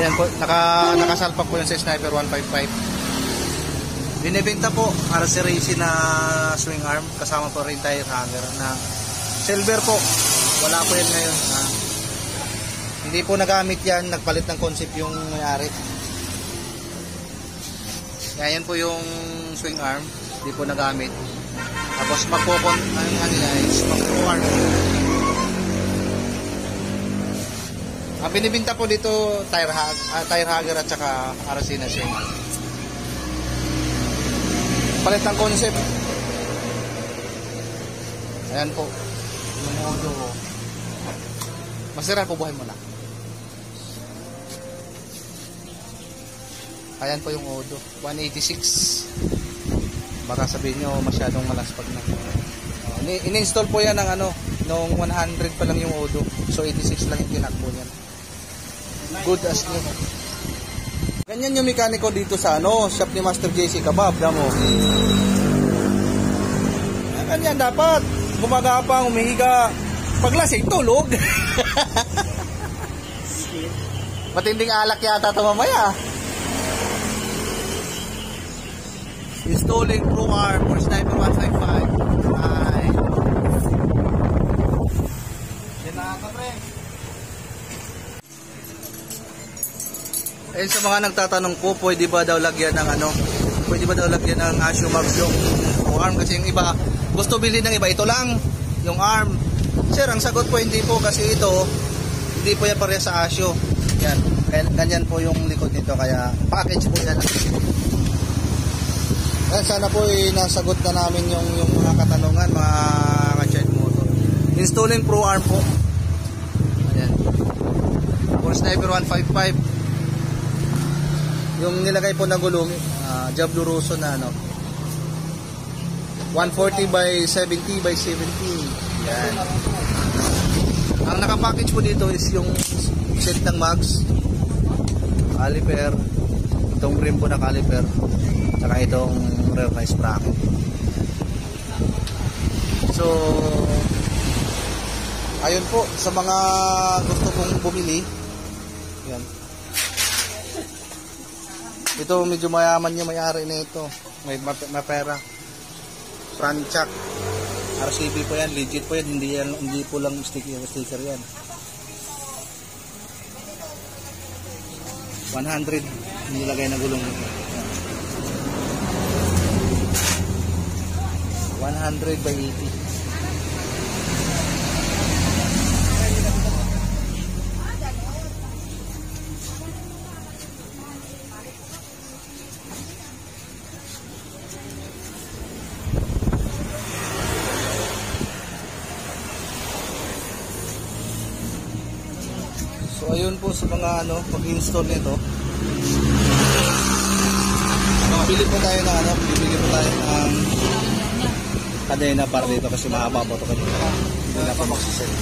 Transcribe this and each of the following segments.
Ayan po, nakasalpak po yung sa Sniper 155. Binibenta po RC Racing na swing arm, kasama po rin tire hanger na silver po. Wala po yan ngayon. Hindi po nagamit yan, nagpalit ng concept yung may-ari. Yan po yung swing arm, hindi po nagamit. Tapos magpupon guys, magpo-arm. Ang binibenta po dito tire hanger at saka RC na swing arm. Palit ng concept. Ayan po. Yung audio ko. Masira po, buhay mo na. Ayan po yung audio. 186. Baka sabihin nyo masyadong malaspag na. In-install po yan ng nung 100 pa lang yung audio. So 86 lang yung tinakbo niyan. Good as new. Ganyan yung mekaniko dito sa shop ni Master JC Kabab, damo. Ganyan dapat. Gumagapang, umihiga. Paglasing, tulog. Matinding alak yata ito mamaya. Installing Pro Arm for Sniper 155. Ay. Yan na kapre. Ayun, sa mga nagtatanong po, pwede ba daw lagyan ng pwede ba daw lagyan ng Asio Max yung arm? Kasi yung iba, gusto bilhin ng iba, ito lang, yung arm. Sir, ang sagot po hindi po, kasi ito, hindi po yan pareha sa Asio. Yan, ganyan po yung likod nito, kaya package po yan. Yan, sana po nasagot na namin yung mga katanungan, mga ka-child motor. Installing Pro Arm po. Ayan. For Sniper 155. Yung nilagay po na gulong, Diablo Rosso na 140 by 70 by 70. Yan. Ang nakapackage po dito is yung set ng mags, caliper, itong rim po na caliper, saka itong rear na sprocket. So ayun po, sa mga gusto kong bumili, yan. Ito medyo mayaman yung may-ari na ito. May pera. Front chuck. RCB po yan. Legit po yan. Hindi po lang sticker yan. 100 nilagay na gulong nito. 100 by 80. So ayun po sa mga pag-install nito. Bibili po tayo ng kadena para dito kasi mahaba po ito kanina. Hindi na pa magsisell.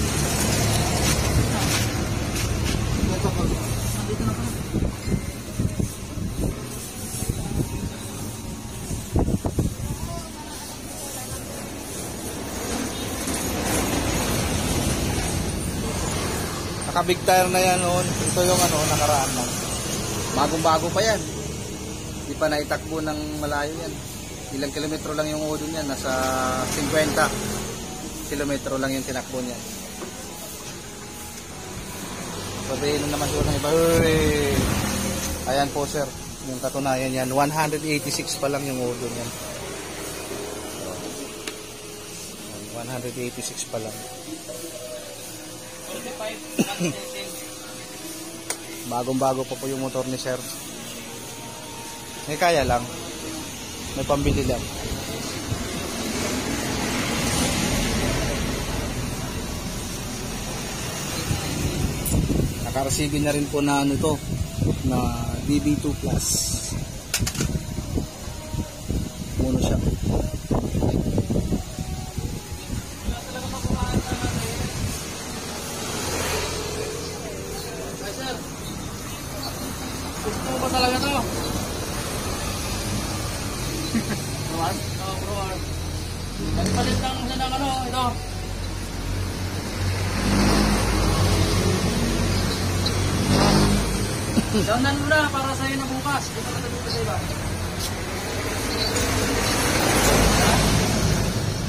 Naka-big tire na yan noon. Ito yung nakaraan lang. Bagong-bago pa yan. Hindi pa naitakbo ng malayo yan. Ilang kilometro lang yung udo niyan. Nasa 50 kilometro lang yung tinakbo niyan. Sabihin naman siguro ng iba, ayan po sir, yung katunayan yan. 186 pa lang yung udo niyan. 186 pa lang. Bagong-bago pa po yung motor ni sir. May kaya lang. May pambili lang. Naka-RCB na rin po na na DB2 Plus. Mono siya. Gusto ba talaga to? Proar? Oo, proar. Palit lang siya ng ito. Downan mo na para sa'yo na bukas. Di ba natagod sa iba?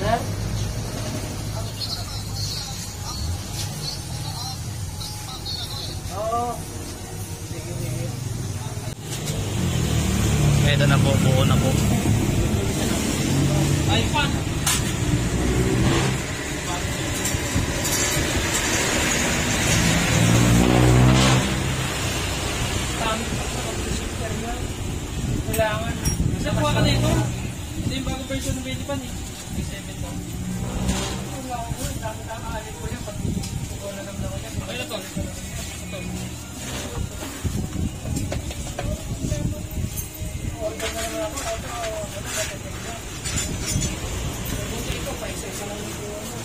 Sir? Oo. Sige, sige. Ito na po, buo na po. Ay, pan! Kailangan. Kasi kuha ka na ito. Ito yung bagong version ng Baby Pan eh. May 7 to. Wala ko. Tama-tama alin ko yan. Pag kuha na lang ako yan. Okay na to. Ito. Order na naman ako. Buti ito. Paisa-isa lang yung kuha mo.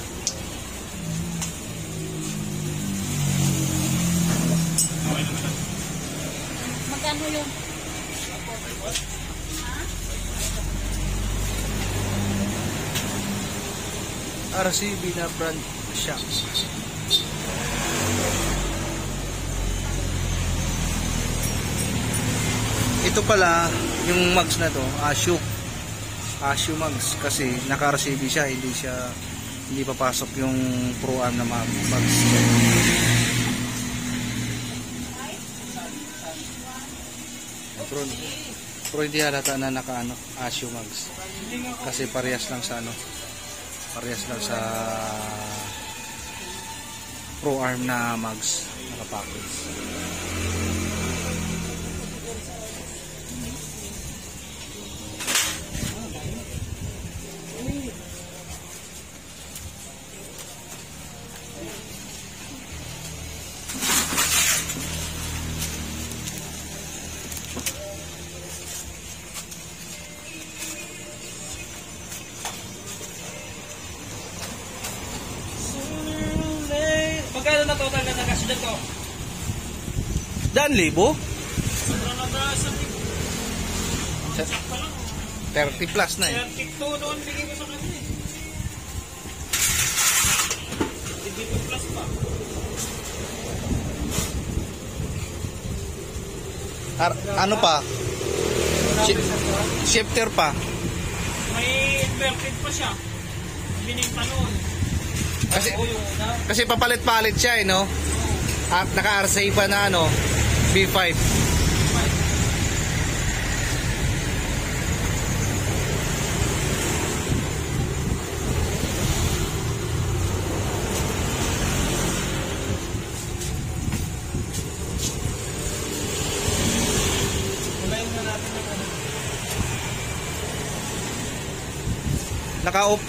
Magkano yung RCB na brand siya. Ito pala yung mugs na to, Ashu mugs kasi naka-RCB siya, hindi papasok yung Pro Arm na mugs. Pero hindi halata na naka Ashu mugs. Kasi parehas lang sa Pro Arm na mugs naka-package. Magkano na total na nag-accident ko? 1,000? Sobrang nag-accident. 30 plus na eh. 32 doon bigay ko sa kanya eh. Dito plus pa. Ano pa? Shifter pa. May inverted pa siya. Bininta noon. Kasi papalit-palit siya eh, no? At naka-RCA pa na B5. Naka-off.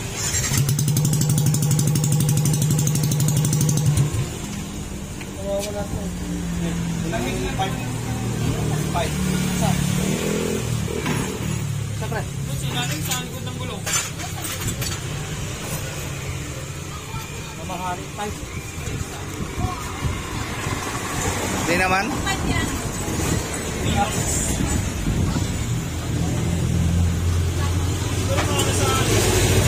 Wala ko. Lamig na 5. Siyempre. Gusto natin sa likod ng gulong. Mamahari 5. Hindi naman.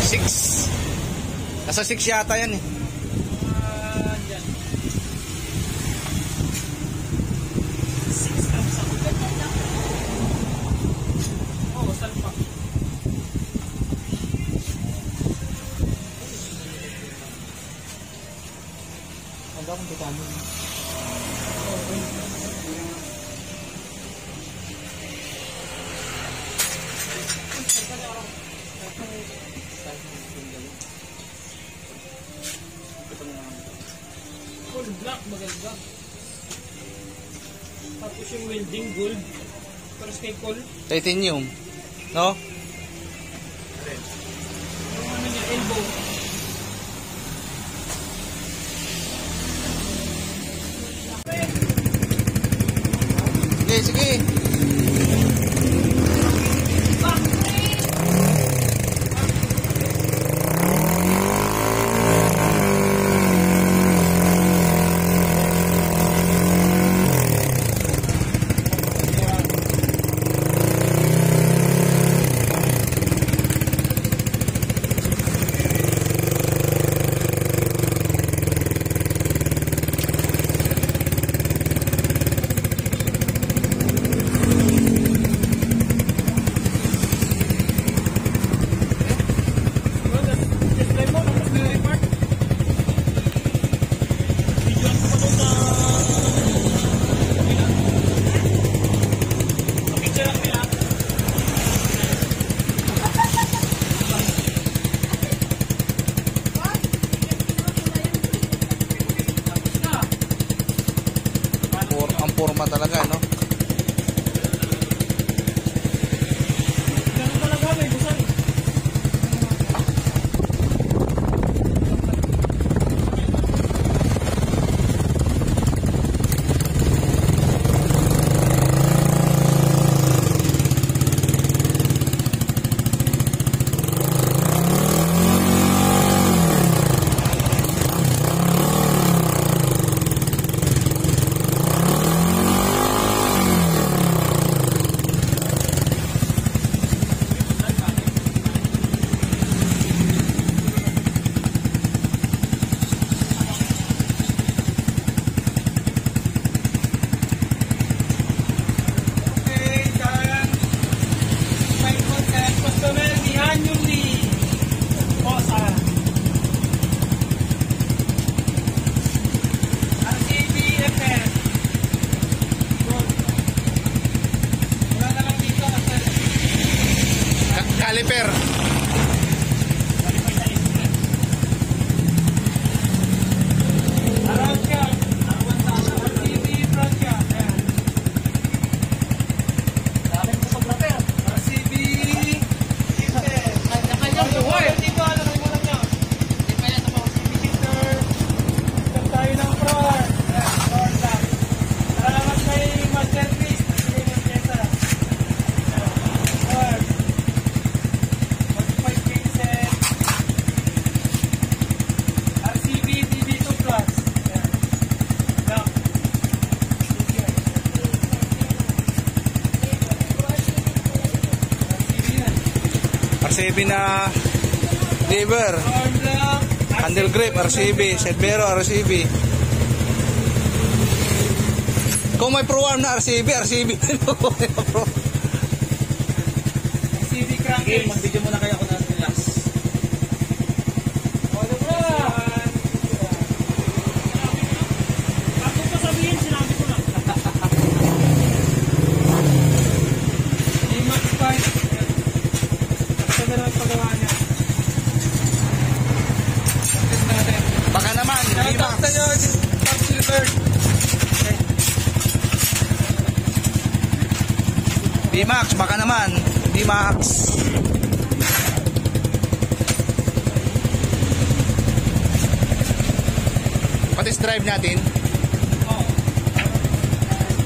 6. Nasa 6 yata yan eh. Hanggang kung tutano. Full black, maganda. Tapos yung welding gold. Tapos kay Cole. Titanium. No? Yung ano niya, elbow. Sige, sige. forma talaga, no? Ganun talaga, may busan. Caliper. RCB na lever, handle grip, RCB, Sedbero, RCB. Kung may pro arm na RCB, RCB. RCB crankcase. Mag-video muna kayo ako na relax. Ano ba? Bago pa sabihin, sinabi ko na. Max 5. Ito na ang pagawa niya. Practice natin. Baka naman, Shoutout sa nyo, Top Silver. D-Max, baka naman, D-Max. Patis drive natin. Oo.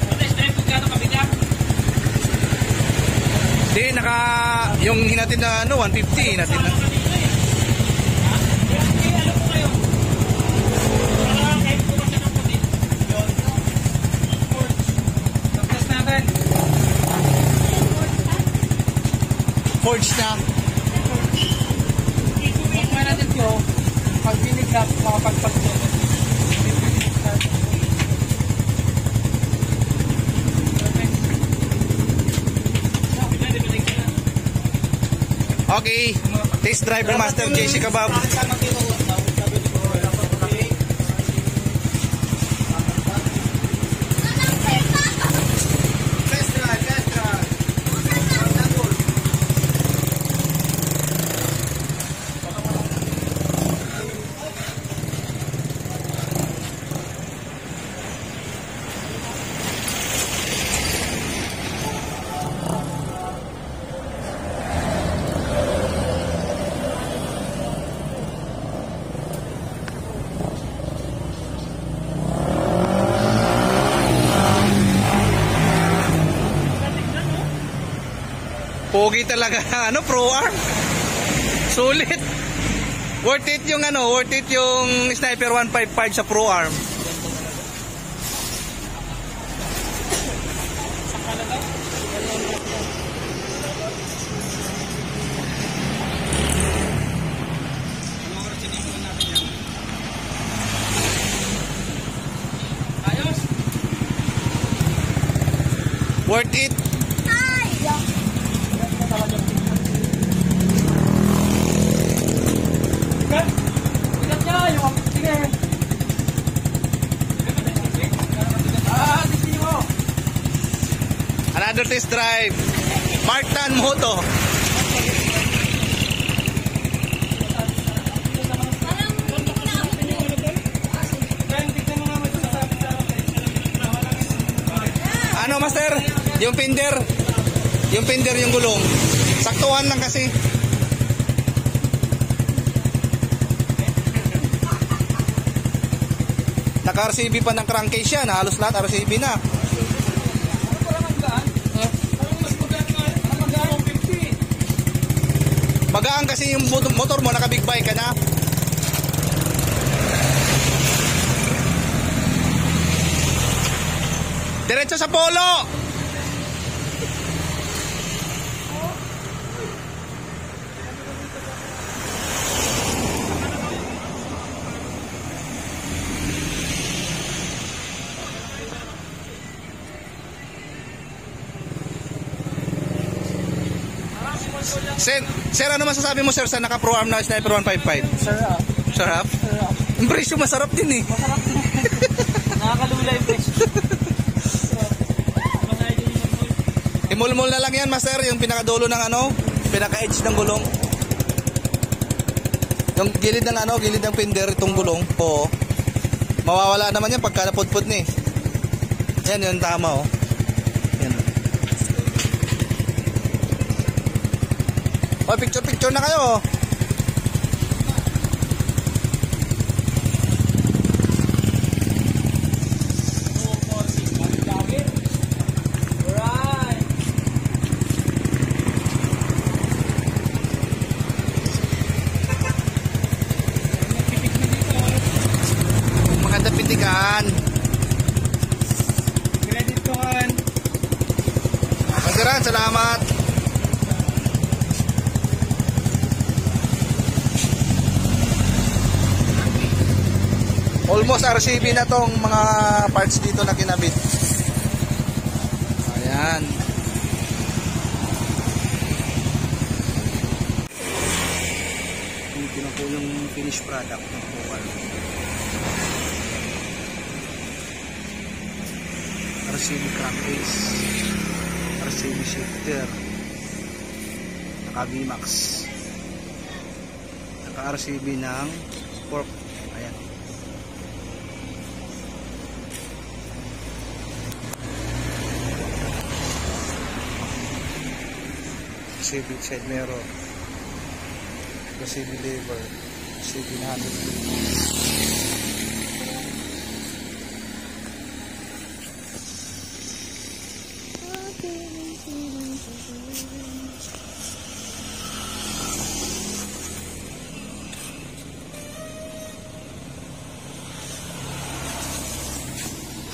Patis drive kung gano'ng kabilang. Hindi, yung hinatid na 150, hinatid na. Forge na. Ikuha natin ito. Pag binigap, makapagpagto. Okay, test drive ng Master JC Kabab. Pogi talaga, pro arm. Sulit. Worth it yung Sniper 155 sa pro arm. Ayos. Worth it. Bigat niya, yung sige. Tingin mo. Another test drive. Marktan Moto. Ano master? Yung pinder yung gulong. Saktuhan lang kasi. Naka-RCB pa ng crankcase yan. Halos lahat RCB na. Magaan kasi yung motor mo, naka big bike ka na. Diretso sa polo. Sir, ano masasabi mo sir sa naka Pro Arm na Sniper 155? Sarap? Ang presyo masarap din eh. Masarap din. Nakakalula yung presyo. Imulmul na lang yan master, yung pinakadulo ng ano, pinaka-edge ng gulong. Yung gilid ng ano, gilid ng pinder, itong gulong. Oo. Mawawala naman yan pagka napudpud ni. Yan yung tama oh. Yan. Oh, picture na kayo. Maganda pitikan. Credit ko kan. Pagdiran, salamat. Almost RCB na tong mga parts dito na kinabit. Ayan. Ito na po yung finished product ng Pokal. RCB crankcase, RCB shifter, naka VMAX, naka RCB ng fork. Ayan. RCB side mirror, RCB lever, RCB na handle.